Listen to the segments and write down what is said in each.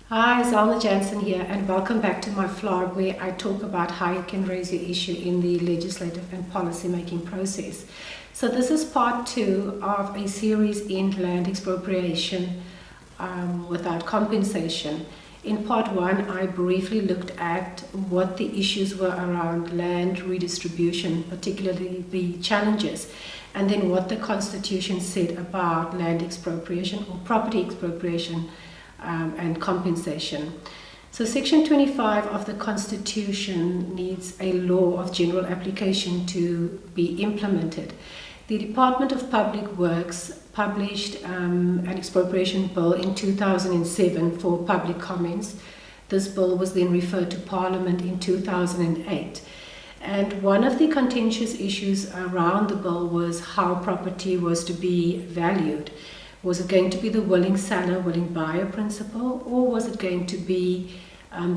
Hi, Zalma Jansen here, and welcome back to my vlog where I talk about how you can raise your issue in the legislative and policy making process. So this is part 2 of a series in land expropriation without compensation. In part 1, I briefly looked at what the issues were around land redistribution, particularly the challenges, and then what the Constitution said about land expropriation or property expropriation and compensation. So Section 25 of the Constitution needs a law of general application to be implemented. The Department of Public Works published an expropriation bill in 2007 for public comments. This bill was then referred to Parliament in 2008. And one of the contentious issues around the bill was how property was to be valued. Was it going to be the willing seller, willing buyer principle, or was it going to be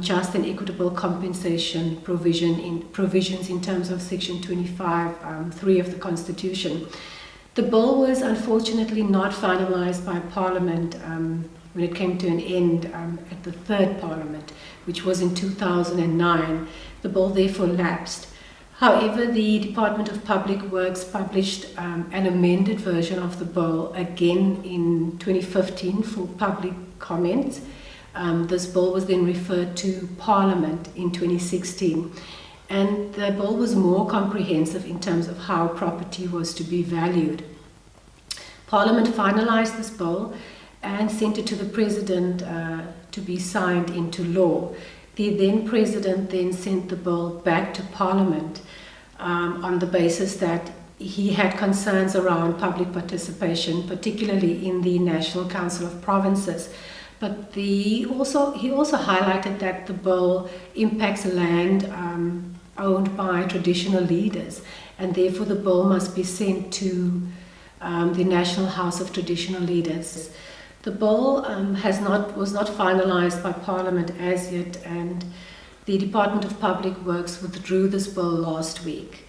just and equitable compensation provisions in terms of Section 25(3) of the Constitution? The bill was unfortunately not finalized by Parliament when it came to an end at the third Parliament, which was in 2009. The bill therefore lapsed. However, the Department of Public Works published an amended version of the bill again in 2015 for public comment. This bill was then referred to Parliament in 2016, and the bill was more comprehensive in terms of how property was to be valued. Parliament finalized this bill and sent it to the President to be signed into law. The then President then sent the bill back to Parliament on the basis that he had concerns around public participation, particularly in the National Council of Provinces. But he also highlighted that the bill impacts land owned by traditional leaders, and therefore the bill must be sent to the National House of Traditional Leaders. The bill was not finalized by Parliament as yet, and the Department of Public Works withdrew this bill last week,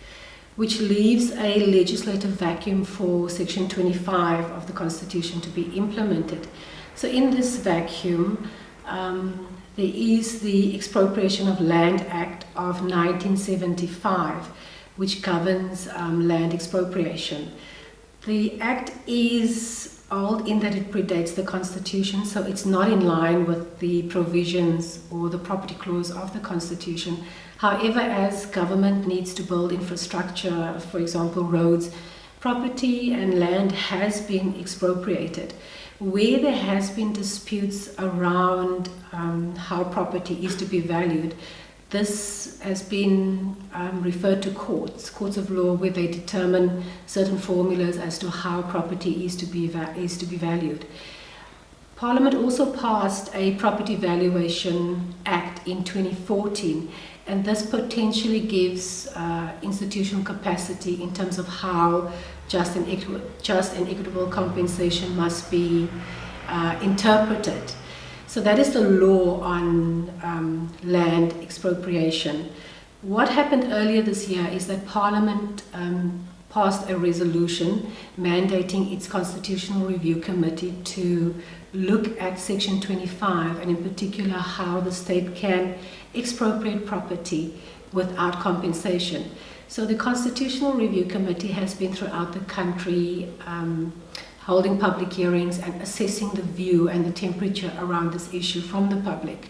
which leaves a legislative vacuum for Section 25 of the Constitution to be implemented. So in this vacuum, there is the Expropriation of Land Act of 1975, which governs land expropriation. The Act is old in that it predates the Constitution, so it's not in line with the provisions or the property clause of the Constitution. However, as government needs to build infrastructure, for example roads, property and land has been expropriated. Where there has been disputes around how property is to be valued, this has been referred to courts of law, where they determine certain formulas as to how property is to be valued. Parliament also passed a Property Valuation Act in 2014, and this potentially gives institutional capacity in terms of how just and equitable compensation must be interpreted. So that is the law on land expropriation. What happened earlier this year is that Parliament passed a resolution mandating its Constitutional Review Committee to look at Section 25, and in particular how the state can expropriate property without compensation. So the Constitutional Review Committee has been throughout the country holding public hearings and assessing the view and the temperature around this issue from the public.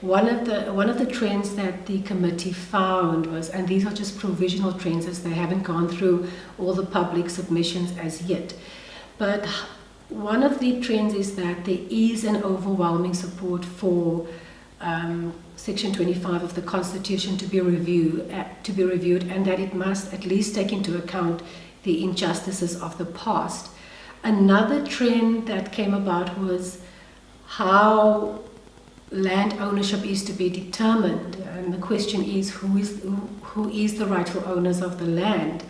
One of the trends that the committee found was, and these are just provisional trends as they haven't gone through all the public submissions as yet, but one of the trends is that there is an overwhelming support for Section 25 of the Constitution to be reviewed, and that it must at least take into account the injustices of the past. Another trend that came about was how land ownership is to be determined, and the question is who is the rightful owners of the land,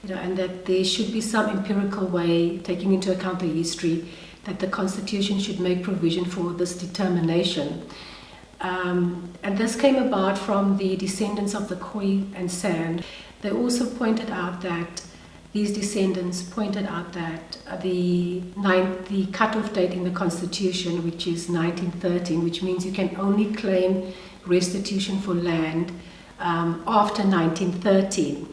and that there should be some empirical way, taking into account the history, that the Constitution should make provision for this determination. And this came about from the descendants of the Khoi and San. They also pointed out that these descendants pointed out that the cutoff date in the Constitution, which is 1913, which means you can only claim restitution for land after 1913.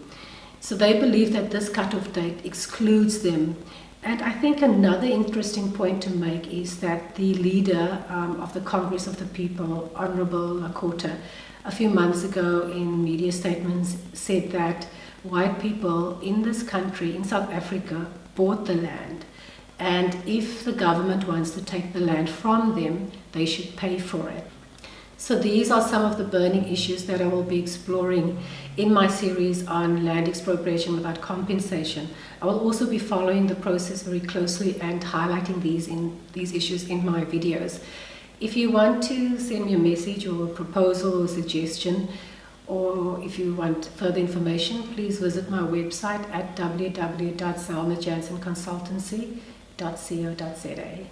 So they believe that this cutoff date excludes them. And I think another interesting point to make is that the leader of the Congress of the People, Honorable Lakota, a few months ago in media statements said that white people in this country, in South Africa, bought the land. And if the government wants to take the land from them, they should pay for it. So these are some of the burning issues that I will be exploring in my series on land expropriation without compensation. I will also be following the process very closely and highlighting these issues in my videos. If you want to send me a message or a proposal or suggestion, or if you want further information, please visit my website at www.selmajanssenconsultancy.co.za.